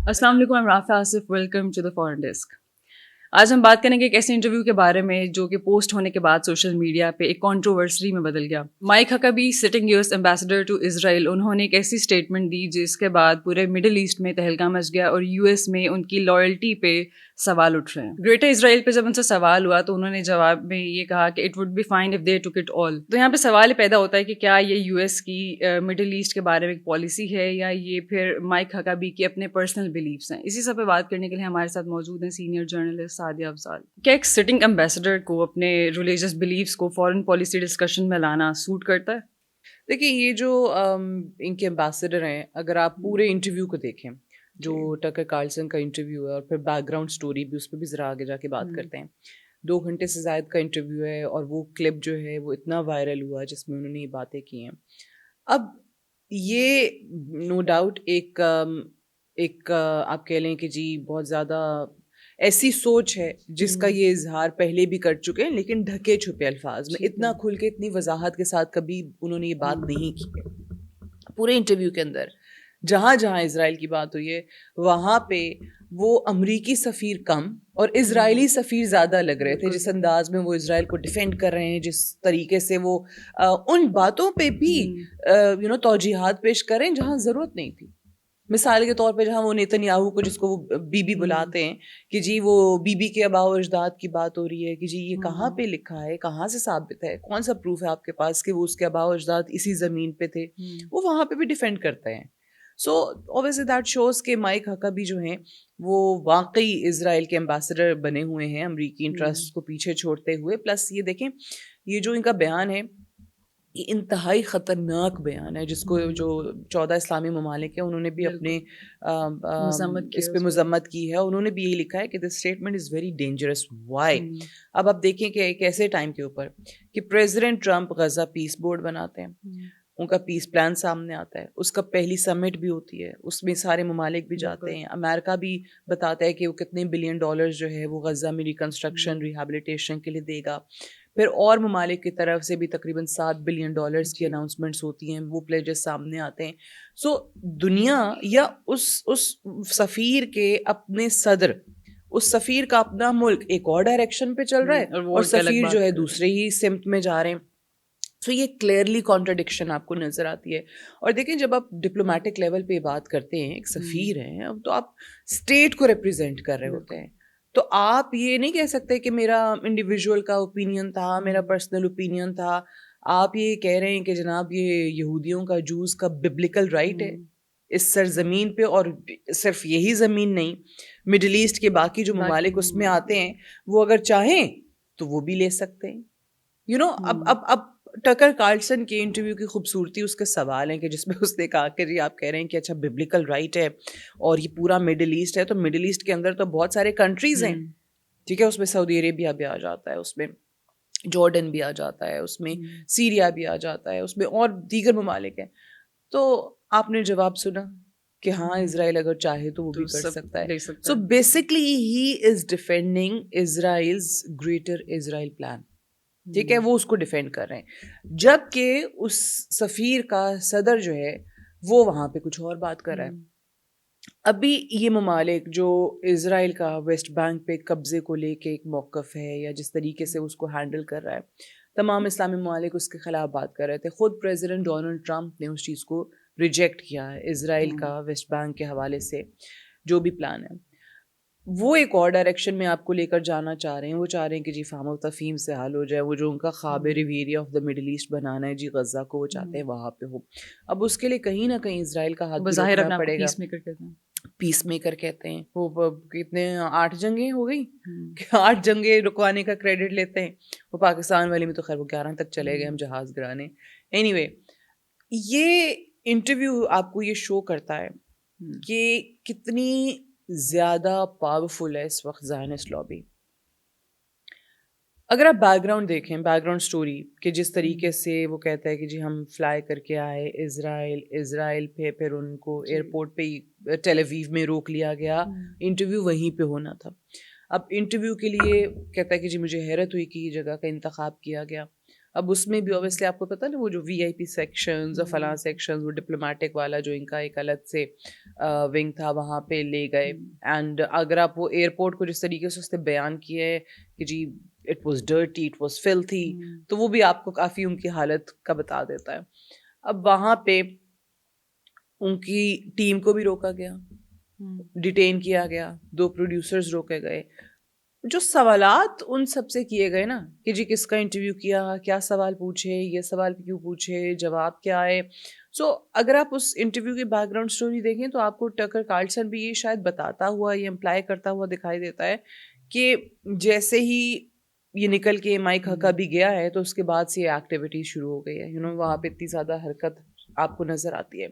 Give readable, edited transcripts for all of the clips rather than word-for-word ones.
السلام علیکم، I'm Rafay Asif. Welcome to the foreign desk. آج ہم بات کریں گے ایک ایسے انٹرویو کے بارے میں جو کہ پوسٹ ہونے کے بعد سوشل میڈیا پہ ایک کنٹروورسی میں بدل گیا. Mike Huckabee sitting US ambassador to Israel, انہوں نے ایک ایسی اسٹیٹمنٹ دی جس کے بعد پورے مڈل ایسٹ میں تہلکہ مچ گیا اور US میں ان کی لائلٹی پہ سوال اٹھ رہے ہیں. گریٹر اسرائیل پہ جب ان سے سوال ہوا تو انہوں نے جواب میں یہ کہا کہ it would be fine if they tick it all. تو یہاں پہ سوال پیدا ہوتا ہے کہ کیا یہ US کی مڈل ایسٹ کے بارے میں ایک پالیسی ہے یا یہ پھر مائک ہکبی کے اپنے پرسنل بلیفس ہیں. اسی سب پہ بات کرنے کے لیے ہمارے ساتھ موجود ہیں سینئر جرنلسٹ سعدیہ افضال. کیا ایک سٹنگ ایمبیسڈر کو اپنے ریلیجس بلیفس کو فارن پالیسی ڈسکشن میں لانا سوٹ کرتا ہے؟ دیکھیے یہ جو ان کے امبیسڈر ہیں، اگر آپ پورے انٹرویو کو دیکھیں جو ٹکر کارلسن کا انٹرویو ہے اور پھر بیک گراؤنڈ اسٹوری بھی، اس پہ بھی ذرا آگے جا کے بات کرتے ہیں. 2 گھنٹے سے زائد کا انٹرویو ہے اور وہ کلپ جو ہے وہ اتنا وائرل ہوا جس میں انہوں نے یہ باتیں کی ہیں. اب یہ نو ڈاؤٹ ایک آپ کہہ لیں کہ جی بہت زیادہ ایسی سوچ ہے جس کا یہ اظہار پہلے بھی کر چکے ہیں، لیکن ڈھکے چھپے الفاظ میں. اتنا کھل کے اتنی وضاحت کے ساتھ کبھی انہوں نے یہ بات نہیں کی ہے. پورے انٹرویو کے اندر جہاں جہاں اسرائیل کی بات ہوئی ہے وہاں پہ وہ امریکی سفیر کم اور اسرائیلی سفیر زیادہ لگ رہے تھے. جس انداز میں وہ اسرائیل کو ڈیفینڈ کر رہے ہیں، جس طریقے سے وہ ان باتوں پہ بھی توجیحات پیش کر رہے ہیں جہاں ضرورت نہیں تھی. مثال کے طور پہ جہاں وہ نیتن یاہو کو، جس کو وہ بی بی بلاتے ہیں، کہ جی وہ بی بی کے آباء و اجداد کی بات ہو رہی ہے کہ جی یہ کہاں پہ لکھا ہے، کہاں سے ثابت ہے، کون سا پروف ہے آپ کے پاس کہ وہ اس کے آباء و اجداد اسی زمین پہ تھے، وہ وہاں پہ بھی ڈیفینڈ کرتے ہیں. سو obviously دیٹ شوز کہ مائک ہکبی جو ہیں وہ واقعی اسرائیل کے امبیسڈر بنے ہوئے ہیں امریکی انٹرسٹ کو پیچھے چھوڑتے ہوئے. پلس یہ دیکھیں یہ جو ان کا بیان ہے یہ انتہائی خطرناک بیان ہے، جس کو جو 14 اسلامی ممالک ہیں انہوں نے بھی اپنے اس پہ مذمت کی ہے. انہوں نے بھی یہی لکھا ہے کہ this statement is very dangerous. Why? اب آپ دیکھیں کہ ایک ایسے ٹائم کے اوپر کہ پریزیڈنٹ ٹرمپ غزہ پیس بورڈ بناتے ہیں، ان کا پیس پلان سامنے آتا ہے، اس کا پہلی سمٹ بھی ہوتی ہے، اس میں سارے ممالک بھی جاتے ہیں، امریکہ بھی بتاتا ہے کہ وہ کتنے بلین ڈالر جو ہے وہ غزہ میں ریکنسٹرکشن ریہیبلیٹیشن کے لیے دے گا. پھر اور ممالک کی طرف سے بھی تقریباً $7 بلین کی اناؤنسمنٹس ہوتی ہیں، وہ پلیجز سامنے آتے ہیں. سو دنیا یا اس سفیر کے اپنے صدر، اس سفیر کا اپنا ملک ایک اور ڈائریکشن پہ چل رہا ہے اور سفیر جو ہے دوسرے ہی سمت میں جا رہے ہیں. سو یہ کلیئرلی کانٹرڈکشن آپ کو نظر آتی ہے. اور دیکھیں جب آپ ڈپلومیٹک لیول پہ بات کرتے ہیں، ایک سفیر ہیں تو آپ اسٹیٹ کو ریپرزینٹ کر رہے ہوتے ہیں. تو آپ یہ نہیں کہہ سکتے کہ میرا انڈیویجول کا اوپینین تھا، میرا پرسنل اوپینین تھا. آپ یہ کہہ رہے ہیں کہ جناب یہ یہودیوں کا جوز کا ببلیکل رائٹ ہے اس سرزمین پہ، اور صرف یہی زمین نہیں، مڈل ایسٹ کے باقی جو ممالک اس میں آتے ہیں وہ اگر چاہیں تو وہ بھی لے سکتے ہیں. اب ٹکر کارلسن کے انٹرویو کی خوبصورتی اس کے سوال ہیں کہ جس میں اس نے کہا کہ جی آپ کہہ رہے ہیں کہ اچھا ببلیکل رائٹ ہے اور یہ پورا مڈل ایسٹ ہے، تو مڈل ایسٹ کے اندر تو بہت سارے کنٹریز ہیں، ٹھیک ہے، اس میں سعودی عربیہ بھی آ جاتا ہے، اس میں جارڈن بھی آ جاتا ہے، اس میں سیریا بھی آ جاتا ہے، اس میں اور دیگر ممالک ہیں. تو آپ نے جواب سنا کہ ہاں اسرائیل اگر چاہے تو وہ بھی کر سکتا ہے. So basically he is defending Israel's greater Israel plan, ٹھیک ہے، وہ اس کو ڈیفینڈ کر رہے ہیں، جبکہ اس سفیر کا صدر جو ہے وہ وہاں پہ کچھ اور بات کر رہا ہے. ابھی یہ ممالک جو اسرائیل کا ویسٹ بینک پہ قبضے کو لے کے ایک موقف ہے یا جس طریقے سے اس کو ہینڈل کر رہا ہے، تمام اسلامی ممالک اس کے خلاف بات کر رہے تھے. خود پریزیڈنٹ ڈونلڈ ٹرمپ نے اس چیز کو ریجیکٹ کیا ہے. اسرائیل کا ویسٹ بینک کے حوالے سے جو بھی پلان ہے وہ ایک اور ڈائریکشن میں آپ کو لے کر جانا چاہ رہے ہیں. وہ چاہ رہے ہیں کہ جی فہم و تفہیم سے حل ہو جائے، وہ جو ان کا خواب ریویریا آف دا مڈل ایسٹ بنانا ہے جی غزہ کو، وہ چاہتے ہیں وہاں پہ ہو. اب اس کے لیے کہیں نہ کہیں اسرائیل کا ہاتھ رکھنا پڑے گا. پیس میکر کہتے ہیں، وہ کتنے 8 جنگیں ہو گئی کہ 8 جنگیں رکوانے کا کریڈٹ لیتے ہیں. وہ پاکستان والی میں تو خیر وہ 11 تک چلے گئے ہم جہاز گرانے. اینی وے یہ انٹرویو آپ کو یہ شو کرتا ہے کہ کتنی زیادہ پاورفل ہے اس وقت زائنسٹ لابی. اگر آپ بیک گراؤنڈ دیکھیں، بیک گراؤنڈ اسٹوری کہ جس طریقے سے وہ کہتا ہے کہ جی ہم فلائی کر کے آئے اسرائیل پہ، پھر ان کو ایئرپورٹ پہ ٹیل اویو میں روک لیا گیا، انٹرویو وہیں پہ ہونا تھا. اب انٹرویو کے لیے کہتا ہے کہ جی مجھے حیرت ہوئی کہ یہ جگہ کا انتخاب کیا گیا. اب اس میں بھی اوبیسلی آپ کو پتہ نا وہ جو وی آئی پی سیکشنز اور فلاں سیکشنز، وہ ڈپلومیٹک والا جو ان کا ایک الگ سے ونگ تھا وہاں پہ لے گئے. اینڈ اگر آپ وہ ایئرپورٹ کو جس طریقے سے اس نے بیان کیا ہے کہ جی it was dirty, it was filthy, تو وہ بھی آپ کو کافی ان کی حالت کا بتا دیتا ہے. اب وہاں پہ ان کی ٹیم کو بھی روکا گیا، ڈیٹین کیا گیا، 2 پروڈیوسرز روکے گئے. جو سوالات ان سب سے کیے گئے نا کہ جی کس کا انٹرویو کیا، کیا سوال پوچھے، یہ سوال کیوں پوچھے، جواب کیا آئے. سو اگر آپ اس انٹرویو کی بیک گراؤنڈ اسٹوری دیکھیں تو آپ کو ٹکر کارلسن بھی یہ شاید بتاتا ہوا، یہ امپلائی کرتا ہوا دکھائی دیتا ہے کہ جیسے ہی یہ نکل کے مائک ہکا بھی گیا ہے تو اس کے بعد سے یہ ایکٹیویٹی شروع ہو گئی ہے. وہاں پہ اتنی زیادہ حرکت آپ کو نظر آتی ہے.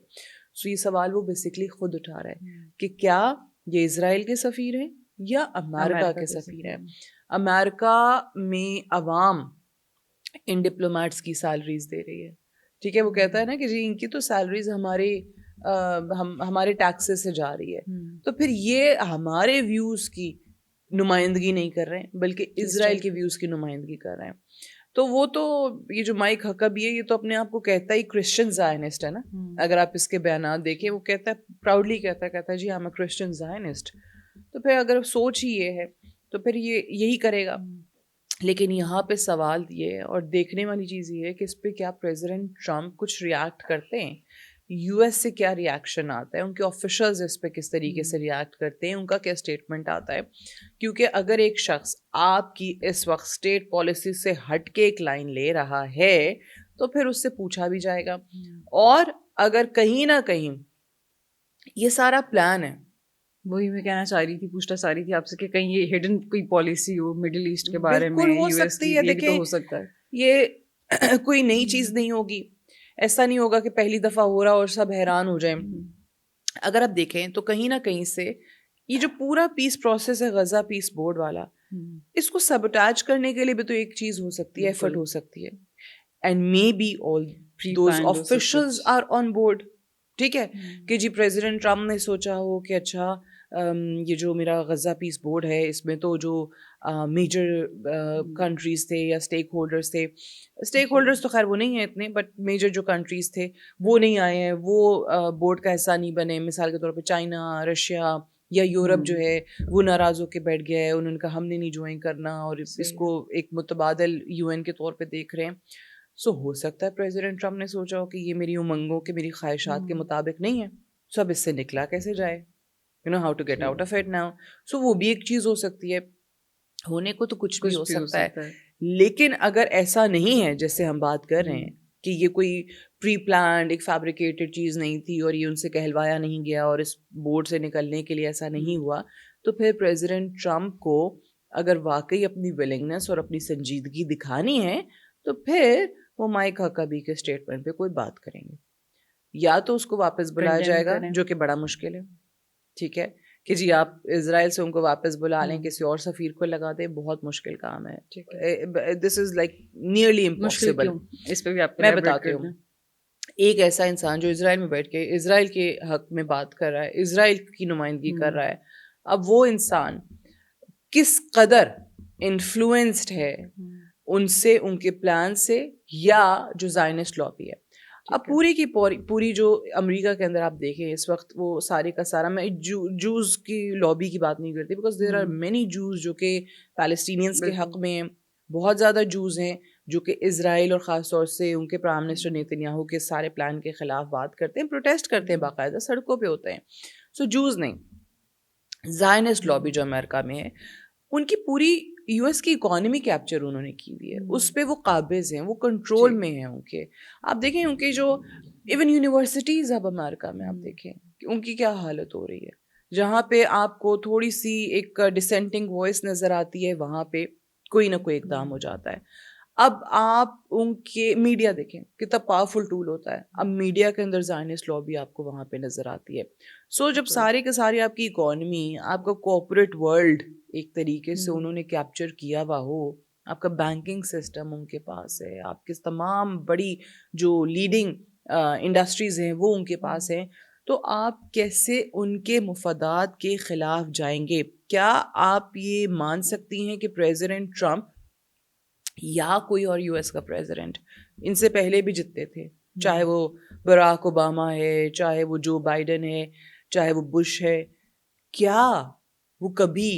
سو یہ سوال وہ بیسکلی خود اٹھا رہا ہے کہ کیا یہ اسرائیل کے سفیر ہیں یا امریکہ کے سفیر ہیں. امریکہ میں عوام ان ڈپلومیٹس کی سیلریز دے رہی ہے، ٹھیک ہے. وہ کہتا ہے نا کہ جی ان کی تو سیلریز ہمارے ٹیکسز سے جا رہی ہے. تو پھر یہ ہمارے ویوز کی نمائندگی نہیں کر رہے ہیں بلکہ اسرائیل کے ویوز کی نمائندگی کر رہے ہیں. تو وہ تو یہ جو مائک ہکبی ہے یہ تو اپنے آپ کو کہتا ہی کرسچن زائنسٹ ہے نا. اگر آپ اس کے بیانات دیکھیں وہ کہتا ہے، پراؤڈلی کہتا ہے جی آئی ایم اے کرسچن زائنسٹ. تو پھر اگر سوچ ہی یہ ہے تو پھر یہ یہی کرے گا. لیکن یہاں پہ سوال یہ ہے اور دیکھنے والی چیز یہ ہے کہ اس پہ کیا پریزیڈنٹ ٹرمپ کچھ ریئیکٹ کرتے ہیں، یو ایس سے کیا ریئیکشن آتا ہے، ان کے آفیشلز اس پہ کس طریقے سے ریئیکٹ کرتے ہیں، ان کا کیا اسٹیٹمنٹ آتا ہے. کیونکہ اگر ایک شخص آپ کی اس وقت اسٹیٹ پالیسی سے ہٹ کے ایک لائن لے رہا ہے تو پھر اس سے پوچھا بھی جائے گا. اور اگر کہیں نہ کہیں یہ سارا پلان ہے، وہی میں کہنا چاہ رہی تھی، پوچھنا چاہ رہی تھی آپ سے کہ کہیں یہ ہڈن کوئی پالیسی ہو مڈل ایسٹ کے بارے میں، بالکل ہو یو ایس کی، سکتی ہے. یہ بھی تو دیکھیں ہو سکتا ہے، یہ کوئی نئی چیز نہیں ہوگی. ایسا نہیں ہوگا کہ پہلی دفعہ ہو رہا اور سب حیران ہو جائیں. اگر آپ دیکھیں تو کہیں نہ کہیں سے یہ جو پورا پیس پروسیس ہے غزہ پیس بورڈ والا، اس کو سبٹاج کرنے کے لیے بھی تو ایک چیز ہو سکتی ہے، ایفرٹ ہو سکتی ہے. And maybe all those officials are on board. ٹھیک ہے کہ جی پریزیڈنٹ ٹرمپ نے سوچا ہو کہ اچھا یہ جو میرا غزہ پیس بورڈ ہے اس میں تو جو میجر کنٹریز تھے یا اسٹیک ہولڈرز تھے، اسٹیک ہولڈرز تو خیر وہ نہیں ہیں اتنے، بٹ میجر جو کنٹریز تھے وہ نہیں آئے ہیں، وہ بورڈ کا حصہ نہیں بنے. مثال کے طور پہ چائنا، رشیا یا یورپ جو ہے وہ ناراض ہو کے بیٹھ گیا ہے، انہوں نے کہا ہم نے نہیں جوائن کرنا اور اس کو ایک متبادل یو این کے طور پہ دیکھ رہے ہیں. سو ہو سکتا ہے پریزیڈنٹ ٹرمپ نے سوچا ہو کہ یہ میری امنگوں کے، میری خواہشات کے مطابق نہیں ہے، سو اب اس سے نکلا کیسے جائے، you know how to get out of it now. So وہ بھی ایک چیز ہو سکتی ہے. ہونے کو تو کچھ بھی ہو سکتا ہے. لیکن اگر ایسا نہیں ہے جیسے ہم بات کر رہے ہیں کہ یہ کوئی پری پلانڈ ایک فیبریکیٹڈ چیز نہیں تھی اور یہ ان سے کہلوایا نہیں گیا اور اس بورڈ سے نکلنے کے لیے ایسا نہیں ہوا، تو پھر پریزیڈنٹ ٹرمپ کو اگر واقعی اپنی ولنگنس اور اپنی سنجیدگی دکھانی ہے تو پھر وہ مائک ہکبی کے اسٹیٹمنٹ پہ کوئی بات کریں گے، یا تو اس کو واپس بلایا جائے گا جو کہ بڑا مشکل ہے. ٹھیک ہے کہ جی آپ اسرائیل سے ان کو واپس بلا لیں، کسی اور سفیر کو لگا دیں، بہت مشکل کام ہے. دس از لائک نیئرلی امپاسبل. اس پہ بھی آپ میں بتاتی ہوں، ایک ایسا انسان جو اسرائیل میں بیٹھ کے اسرائیل کے حق میں بات کر رہا ہے، اسرائیل کی نمائندگی کر رہا ہے، اب وہ انسان کس قدر انفلوئنسڈ ہے ان سے، ان کے پلان سے، یا جو زائنسٹ لابی ہے. اب پوری کی پوری جو امریکہ کے اندر آپ دیکھیں اس وقت وہ سارے کا سارا، میں جوز کی لابی کی بات نہیں کرتی، بیکاز دیر آر مینی جوز جو کہ پیلسٹینینس کے حق میں ہیں، بہت زیادہ جوز ہیں جو کہ اسرائیل اور خاص طور سے ان کے پرائم منسٹر نیتنیاہو کے سارے پلان کے خلاف بات کرتے ہیں، پروٹیسٹ کرتے ہیں، باقاعدہ سڑکوں پہ ہوتے ہیں. سو جوز نہیں، زائنسٹ لابی جو امریکہ میں ہے، ان کی پوری یو ایس کی اکانومی کیپچر انہوں نے کی ہوئی ہے، اس پہ وہ قابض ہیں، وہ کنٹرول میں ہیں ان کے. آپ دیکھیں ان کے جو ایون یونیورسٹیز اب امریکہ میں آپ دیکھیں کہ ان کی کیا حالت ہو رہی ہے، جہاں پہ آپ کو تھوڑی سی ایک ڈسینٹنگ وائس نظر آتی ہے وہاں پہ کوئی نہ کوئی اقدام ہو جاتا ہے. اب آپ ان کے میڈیا دیکھیں کتنا پاورفل ٹول ہوتا ہے، اب میڈیا کے اندر زائنسٹ لابی آپ کو وہاں پہ نظر آتی ہے. سو جب سارے کے سارے آپ کی اکانومی، آپ کا کوآپریٹ ورلڈ ایک طریقے سے انہوں نے کیپچر کیا ہوا ہو، آپ کا بینکنگ سسٹم ان کے پاس ہے، آپ کے تمام بڑی جو لیڈنگ انڈسٹریز ہیں وہ ان کے پاس ہیں، تو آپ کیسے ان کے مفادات کے خلاف جائیں گے؟ کیا آپ یہ مان سکتی ہیں کہ پریزیڈنٹ ٹرمپ یا کوئی اور US کا پریزیڈنٹ. ان سے پہلے بھی جتنے تھے, چاہے وہ براک اوباما ہے, چاہے وہ جو بائیڈن ہے, چاہے وہ بش ہے, کیا وہ کبھی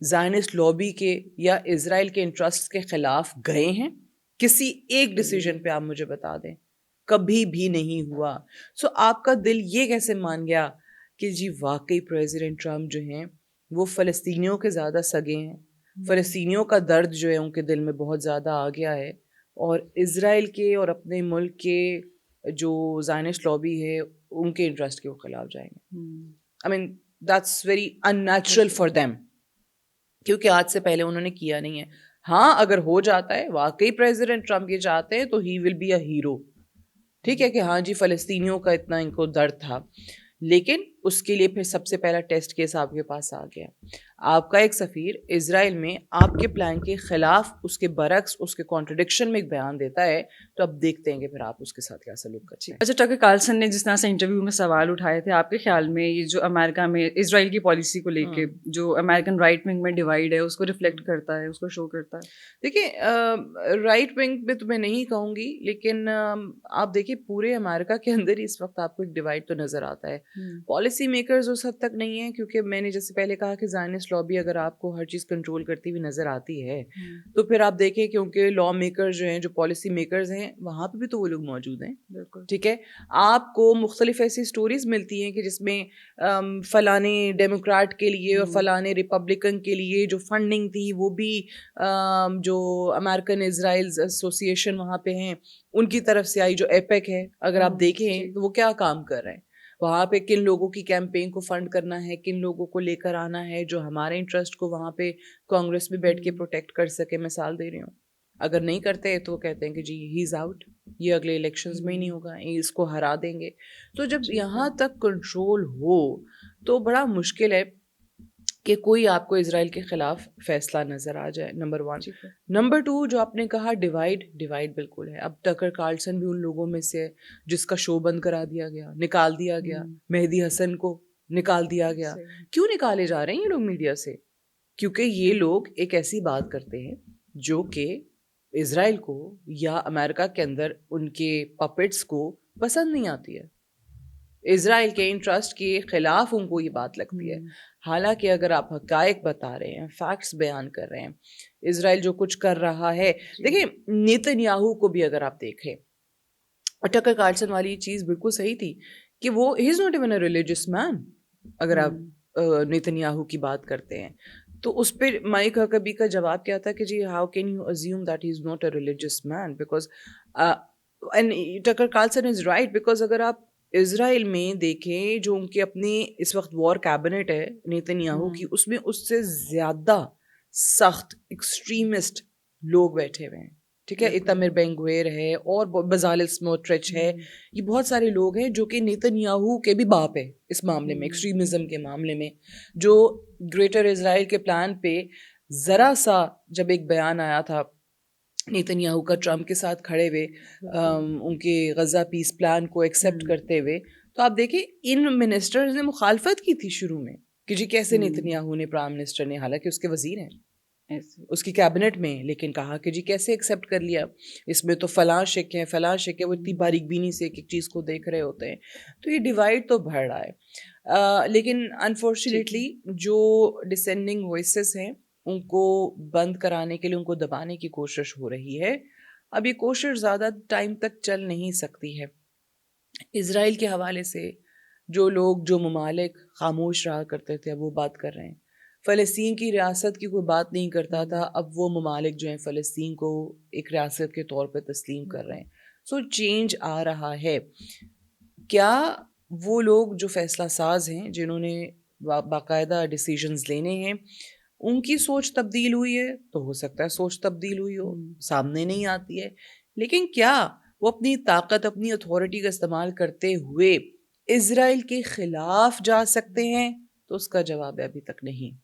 زائنسٹ لابی کے یا اسرائیل کے انٹرسٹ کے خلاف گئے ہیں؟ کسی ایک ڈیسیجن پہ آپ مجھے بتا دیں. کبھی بھی نہیں ہوا. سو آپ کا دل یہ کیسے مان گیا کہ جی واقعی پریزیڈنٹ ٹرمپ جو ہیں وہ فلسطینیوں کے زیادہ سگے ہیں, فلسطینیوں کا درد جو ہے ان کے دل میں بہت زیادہ آ گیا ہے, اور اسرائیل کے اور اپنے ملک کے جو زائنسٹ لابی ہے ان کے انٹرسٹ کے خلاف جائیں گے؟ I mean that's very unnatural for them, کیونکہ آج سے پہلے انہوں نے کیا نہیں ہے. ہاں اگر ہو جاتا ہے واقعی پریزیڈنٹ ٹرمپ یہ چاہتے ہیں تو ہی ول بی اے ہیرو, ٹھیک ہے کہ ہاں جی فلسطینیوں کا اتنا ان کو درد تھا, لیکن اس کے لیے پھر سب سے پہلا ٹیسٹ کیس آپ کے پاس آ گیا. آپ کا ایک سفیر اسرائیل میں آپ کے پلان کے خلاف, اس کے برعکس, اس کے کانٹرڈکشن میں ایک بیان دیتا ہے, تو اب دیکھتے ہیں کہ پھر آپ اس کے ساتھ کیا سلوک کرتے ہیں. اچھا, ٹکر کارلسن نے جس طرح سے انٹرویو میں سوال اٹھائے تھے, آپ کے خیال میں یہ جو امریکہ میں اسرائیل کی پالیسی کو لے کے جو امریکن رائٹ ونگ میں ڈیوائڈ ہے اس کو ریفلیکٹ کرتا ہے, اس کو شو کرتا ہے؟ دیکھیں رائٹ ونگ میں تو میں نہیں کہوں گی, لیکن آپ دیکھیں پورے امریکہ کے اندر ہی اس وقت آپ کو ایک ڈیوائڈ تو نظر آتا ہے. پالیسی میکرز اس حد تک نہیں ہیں, کیونکہ میں نے جیسے پہلے کہا کہ زائنسٹ لابی اگر آپ کو ہر چیز کنٹرول کرتی ہوئی نظر آتی ہے تو پھر آپ دیکھیں کیونکہ لا میکرز جو ہیں, جو پالیسی میکرز ہیں, وہاں پہ بھی تو وہ لوگ موجود ہیں. بالکل ٹھیک ہے, آپ کو مختلف ایسی سٹوریز ملتی ہیں کہ جس میں فلانے ڈیموکریٹ کے لیے اور فلانے ریپبلکن کے لیے جو فنڈنگ تھی وہ بھی جو امریکن اسرائیل ایسوسیشن وہاں پہ ہیں ان کی طرف سے آئی, جو ایپیک ہے اگر آپ دیکھیں تو وہ کیا کام کر رہے ہیں وہاں پہ, کن لوگوں کی کیمپین کو فنڈ کرنا ہے, کن لوگوں کو لے کر آنا ہے جو ہمارے انٹرسٹ کو وہاں پہ کانگریس میں بیٹھ کے پروٹیکٹ کر سکے. مثال دے رہی ہوں, اگر نہیں کرتے تو وہ کہتے ہیں کہ جی ہی از آؤٹ, یہ اگلے الیکشنز میں ہی نہیں ہوگا, اس کو ہرا دیں گے. تو جب یہاں تک کنٹرول ہو تو بڑا مشکل ہے کہ کوئی آپ کو اسرائیل کے خلاف فیصلہ نظر آ جائے. نمبر 1. نمبر 2, جو آپ نے کہا ڈیوائڈ بالکل ہے. اب ٹکر کارلسن بھی ان لوگوں میں سے ہے جس کا شو بند کرا دیا گیا, نکال دیا گیا. مہدی حسن کو نکال دیا گیا. کیوں نکالے جا رہے ہیں یہ لوگ میڈیا سے؟ کیونکہ یہ لوگ ایک ایسی بات کرتے ہیں جو کہ اسرائیل کو یا امریکہ کے اندر ان کے پپٹس کو پسند نہیں آتی ہے. اسرائیل کے انٹرسٹ کے خلاف ان کو یہ بات لگتی ہے. حالانکہ اگر آپ حقائق بتا رہے ہیں, فیکٹس بیان کر رہے ہیں, اسرائیل جو کچھ کر رہا ہے, دیکھیں نیتن یاہو کو بھی اگر آپ دیکھیں, اور ٹکر کارلسن والی چیز بالکل صحیح تھی کہ وہ he is not even a religious man. اگر آپ نیتن یاہو کی بات کرتے ہیں تو اس پہ مائک ہکبی کا جواب کیا تھا کہ جی how can you assume that he is not a religious man, because Tucker Carlson is right, because اگر آپ اسرائیل میں دیکھیں جو ان کے اپنے اس وقت وار کیبنٹ ہے نیتن یاہو کی, اس میں اس سے زیادہ سخت ایکسٹریمسٹ لوگ بیٹھے ہوئے ہیں. ٹھیک ہے, ایتمر بین گویر ہے اور بزالل سموٹرچ ہے, یہ بہت سارے لوگ ہیں جو کہ نیتن یاہو کے بھی باپ ہے اس معاملے میں, ایکسٹریمزم کے معاملے میں, جو گریٹر اسرائیل کے پلان پہ ذرا سا جب ایک بیان آیا تھا نیتن یاہو کا ٹرمپ کے ساتھ کھڑے ہوئے ان کے غزہ پیس پلان کو ایکسیپٹ کرتے ہوئے, تو آپ دیکھیں ان منسٹرز نے مخالفت کی تھی شروع میں کہ جی کیسے نیتن یاہو نے, پرائم منسٹر نے, حالانکہ اس کے وزیر ہیں اس کی کیبنٹ میں, لیکن کہا کہ جی کیسے ایکسیپٹ کر لیا, اس میں تو فلاں شک ہے فلاں شک ہے. وہ اتنی باریک بینی سے ایک ایک چیز کو دیکھ رہے ہوتے ہیں. تو یہ ڈیوائڈ تو بڑھ رہا ہے, لیکن انفارچونیٹلی جو ڈسینڈنگ وائسز ہیں ان کو بند کرانے کے لیے, ان کو دبانے کی کوشش ہو رہی ہے. اب یہ کوشش زیادہ ٹائم تک چل نہیں سکتی ہے. اسرائیل کے حوالے سے جو لوگ, جو ممالک خاموش رہا کرتے تھے اب وہ بات کر رہے ہیں. فلسطین کی ریاست کی کوئی بات نہیں کرتا تھا, اب وہ ممالک جو ہیں فلسطین کو ایک ریاست کے طور پہ تسلیم کر رہے ہیں. سو چینج آ رہا ہے. کیا وہ لوگ جو فیصلہ ساز ہیں, جنہوں نے باقاعدہ ڈیسیژنز لینے ہیں, ان کی سوچ تبدیل ہوئی ہے؟ تو ہو سکتا ہے سوچ تبدیل ہوئی ہو, سامنے نہیں آتی ہے. لیکن کیا وہ اپنی طاقت, اپنی اتھارٹی کا استعمال کرتے ہوئے اسرائیل کے خلاف جا سکتے ہیں؟ تو اس کا جواب ہے ابھی تک نہیں,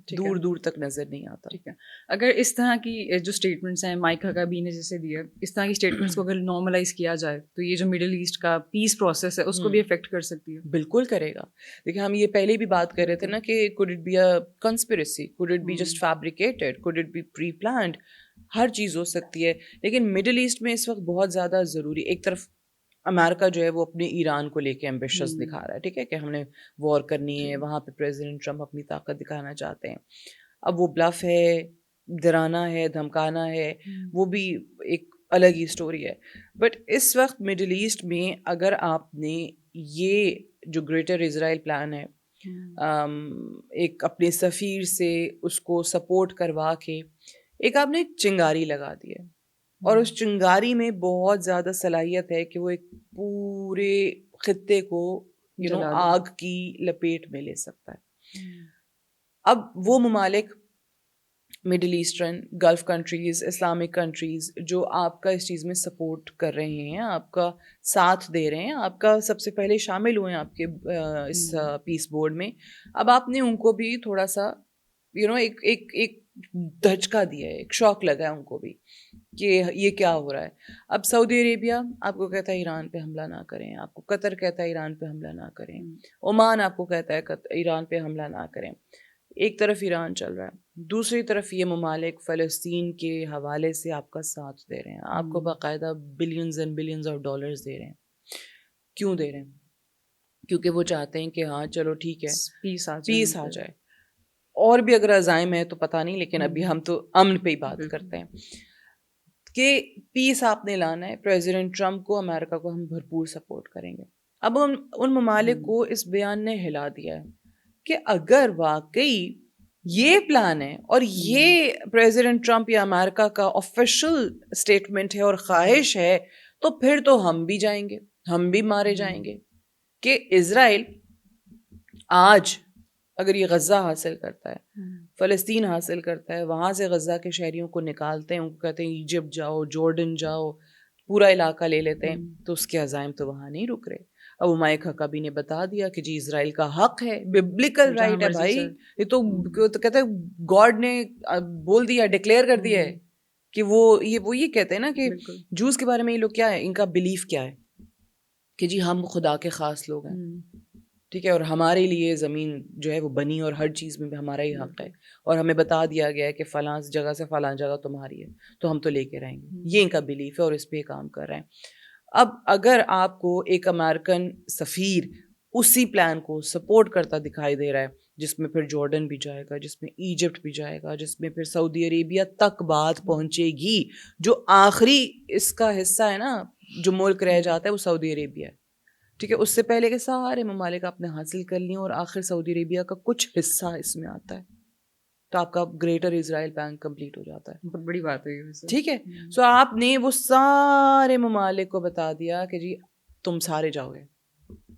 دور دور تک نظر نہیں آتا. ٹھیک ہے, اگر اس طرح کی جو اسٹیٹمنٹس ہیں مائک ہکبی نے جیسے دیا, اس طرح کی اسٹیٹمنٹس کو اگر نارملائز کیا جائے تو یہ جو مڈل ایسٹ کا پیس پروسیس ہے اس کو بھی افیکٹ کر سکتی ہے. بالکل کرے گا. دیکھیں ہم یہ پہلے بھی بات کر رہے تھے نا کہ could it be a conspiracy, could it be just fabricated, could it be pre-planned. ہر چیز ہو سکتی ہے. لیکن مڈل ایسٹ میں اس وقت بہت زیادہ ضروری, ایک طرف امریکہ جو ہے وہ اپنے ایران کو لے کے ایمبیشس دکھا رہا ہے, ٹھیک ہے, کہ ہم نے وار کرنی ہے, وہاں پہ پریزیڈنٹ ٹرمپ اپنی طاقت دکھانا چاہتے ہیں. اب وہ بلف ہے, ڈرانا ہے, دھمکانا ہے, وہ بھی ایک الگ ہی اسٹوری ہے. بٹ اس وقت مڈل ایسٹ میں اگر آپ نے یہ جو گریٹر اسرائیل پلان ہے, ایک اپنے سفیر سے اس کو سپورٹ کروا کے ایک آپ نے ایک چنگاری لگا دی ہے, اور اس چنگاری میں بہت زیادہ صلاحیت ہے کہ وہ ایک پورے خطے کو آگ کی لپیٹ میں لے سکتا ہے. اب وہ ممالک middle eastern, golf countries, Islamic countries جو آپ کا اس چیز میں سپورٹ کر رہے ہیں, آپ کا ساتھ دے رہے ہیں, آپ کا سب سے پہلے شامل ہوئے ہیں آپ کے اس پیس بورڈ میں, اب آپ نے ان کو بھی تھوڑا سا ایک دھچکا دیا ہے, ایک شوق لگا ہے ان کو بھی کہ یہ کیا ہو رہا ہے. اب سعودی عربیہ آپ کو کہتا ہے ایران پہ حملہ نہ کریں, آپ کو قطر کہتا ہے ایران پہ حملہ نہ کریں, عمان آپ کو کہتا ہے ایران پہ حملہ نہ کریں. ایک طرف ایران چل رہا ہے, دوسری طرف یہ ممالک فلسطین کے حوالے سے آپ کا ساتھ دے رہے ہیں, آپ کو باقاعدہ billions and billions of dollars دے رہے ہیں. کیوں دے رہے ہیں؟ کیونکہ وہ چاہتے ہیں کہ ہاں چلو ٹھیک ہے, پیس آ جائے. اور بھی اگر عزائم ہے تو پتہ نہیں, لیکن ابھی ہم تو امن پہ ہی بات کرتے ہیں کہ پیس آپ نے لانا ہے. پریزیڈنٹ ٹرمپ کو, امریکہ کو ہم بھرپور سپورٹ کریں گے. اب ان ممالک کو اس بیان نے ہلا دیا ہے کہ اگر واقعی یہ پلان ہے اور یہ پریزیڈنٹ ٹرمپ یا امریکہ کا آفیشل اسٹیٹمنٹ ہے اور خواہش ہے, تو پھر تو ہم بھی جائیں گے, ہم بھی مارے جائیں گے. کہ اسرائیل آج اگر یہ غزہ حاصل کرتا ہے, فلسطین حاصل کرتا ہے, وہاں سے غزہ کے شہریوں کو نکالتے ہیں, ان کو کہتے ہیں ایجپٹ جاؤ, جارڈن جاؤ, پورا علاقہ لے لیتے ہیں, تو اس کے عزائم تو وہاں نہیں رک رہے. ابو مائک حقابی نے بتا دیا کہ جی اسرائیل کا حق ہے, ببلیکل رائٹ ہے بھائی, یہ تو کہتے ہیں گاڈ نے بول دیا, ڈکلیئر کر دیا ہے کہ وہ یہ کہتے ہیں نا کہ جوز کے بارے میں یہ لوگ کیا ہے, ان کا بلیف کیا ہے کہ جی ہم خدا کے خاص لوگ ہیں, ٹھیک ہے, اور ہمارے لیے زمین جو ہے وہ بنی اور ہر چیز میں ہمارا ہی حق ہے, اور ہمیں بتا دیا گیا ہے کہ فلاں جگہ سے فلاں جگہ تمہاری ہے, تو ہم تو لے کے رہیں گے. یہ ان کا بلیف ہے اور اس پہ کام کر رہے ہیں. اب اگر آپ کو ایک امریکن سفیر اسی پلان کو سپورٹ کرتا دکھائی دے رہا ہے, جس میں پھر جارڈن بھی جائے گا, جس میں ایجپٹ بھی جائے گا, جس میں پھر سعودی عربیہ تک بات پہنچے گی, جو آخری اس کا حصہ ہے نا, جو ملک رہ جاتا ہے وہ سعودی عربیہ ہے, ٹھیک ہے, اس سے پہلے کے سارے ممالک آپ نے حاصل کر لیے, اور آخر سعودی عربیہ کا کچھ حصہ اس میں آتا ہے, تو آپ کا گریٹر اسرائیل پلان کمپلیٹ ہو جاتا ہے. بہت بڑی بات ہے, ٹھیک ہے. سو آپ نے وہ سارے ممالک کو بتا دیا کہ جی تم سارے جاؤ گے,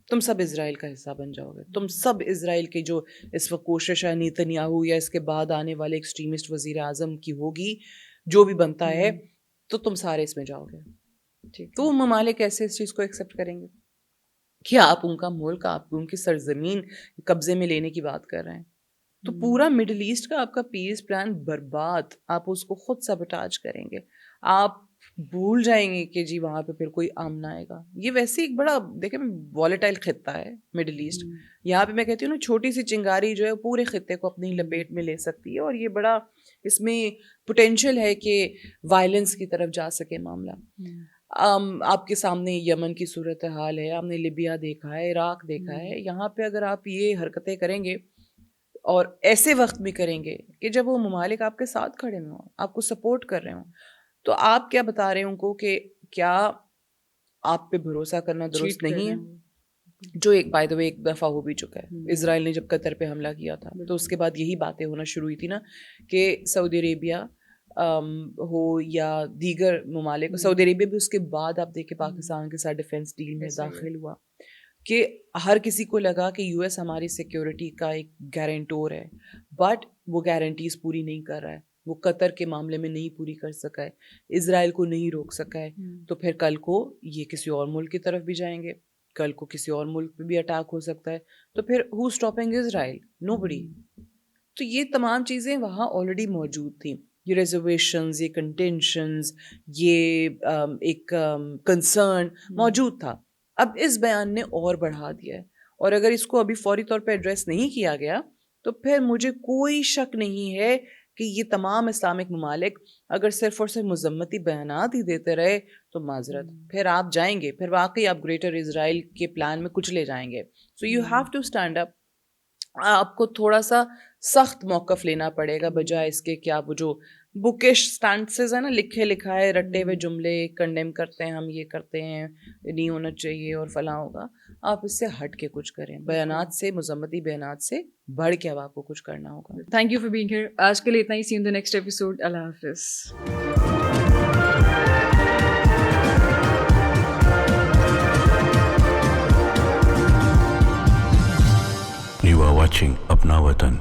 تم سب اسرائیل کا حصہ بن جاؤ گے, تم سب اسرائیل کی جو اس وقت کوشش ہے نیتنیاہو یا اس کے بعد آنے والے ایکسٹریمسٹ وزیر اعظم کی ہوگی, جو بھی بنتا ہے, تو تم سارے اس میں جاؤ گے. تو وہ ممالک کیسے اس چیز کو ایکسیپٹ کریں گے کہ آپ ان کا ملک, آپ ان کی سرزمین قبضے میں لینے کی بات کر رہے ہیں. تو پورا مڈل ایسٹ کا آپ کا پیس پلان برباد, آپ اس کو خود سبٹاج کریں گے, آپ بھول جائیں گے کہ جی وہاں پہ پھر کوئی آمن آئے گا. یہ ویسے ایک بڑا دیکھیں والیٹائل خطہ ہے مڈل ایسٹ. یہاں پہ میں کہتی ہوں نا, چھوٹی سی چنگاری جو ہے پورے خطے کو اپنی لپیٹ میں لے سکتی ہے, اور یہ بڑا اس میں پوٹینشیل ہے کہ وائلنس کی طرف جا سکے معاملہ. آپ کے سامنے یمن کی صورتحال ہے, آپ نے لیبیا دیکھا ہے, عراق دیکھا ہے. یہاں پہ اگر آپ یہ حرکتیں کریں گے, اور ایسے وقت بھی کریں گے کہ جب وہ ممالک آپ کے ساتھ کھڑے ہوں, آپ کو سپورٹ کر رہے ہوں, تو آپ کیا بتا رہے ہیں ان کو کہ کیا آپ پہ بھروسہ کرنا درست نہیں ہے؟ جو ایک بائی دا وے ایک دفعہ ہو بھی چکا ہے. اسرائیل نے جب قطر پہ حملہ کیا تھا, تو اس کے بعد یہی باتیں ہونا شروع ہوئی تھی نا کہ سعودی عربیہ ہو یا دیگر ممالک, سعودی عربیہ بھی اس کے بعد آپ دیکھیں پاکستان کے ساتھ ڈیفینس ڈیل میں داخل ہوا, کہ ہر کسی کو لگا کہ یو ایس ہماری سیکیورٹی کا ایک گارنٹور ہے, بٹ وہ گارنٹیز پوری نہیں کر رہا ہے. وہ قطر کے معاملے میں نہیں پوری کر سکا ہے, اسرائیل کو نہیں روک سکا ہے. تو پھر کل کو یہ کسی اور ملک کی طرف بھی جائیں گے, کل کو کسی اور ملک پہ بھی اٹیک ہو سکتا ہے, تو پھر ہو اسٹاپنگ اسرائیل؟ نو بڈی. تو یہ تمام چیزیں وہاں آلریڈی موجود تھیں, یہ ریزرویشنز, یہ کنٹینشنز, یہ ایک کنسرن موجود تھا. اب اس بیان نے اور بڑھا دیا ہے, اور اگر اس کو ابھی فوری طور پہ ایڈریس نہیں کیا گیا, تو پھر مجھے کوئی شک نہیں ہے کہ یہ تمام اسلامک ممالک اگر صرف اور صرف مذمتی بیانات ہی دیتے رہے تو معذرت پھر آپ جائیں گے، پھر واقعی آپ گریٹر اسرائیل کے پلان میں کچھ لے جائیں گے. So you have to stand up. آپ کو تھوڑا سا سخت موقف لینا پڑے گا بجائے اس کے کہ آپ جو بکش سٹانسز ہیں نا، لکھے لکھائے رٹے ہوئے جملے کنڈیم کرتے ہیں، ہم یہ کرتے ہیں، نہیں ہونا چاہیے اور فلاں ہوگا. آپ اس سے ہٹ کے کچھ کریں. بیانات سے، مذمتی بیانات سے بڑھ کے اب آپ کو کچھ کرنا ہوگا. Thank you for being here. آج کے لیے اتنا ہی. See you in the next episode. اللہ حافظ. You are watching Apna Watan.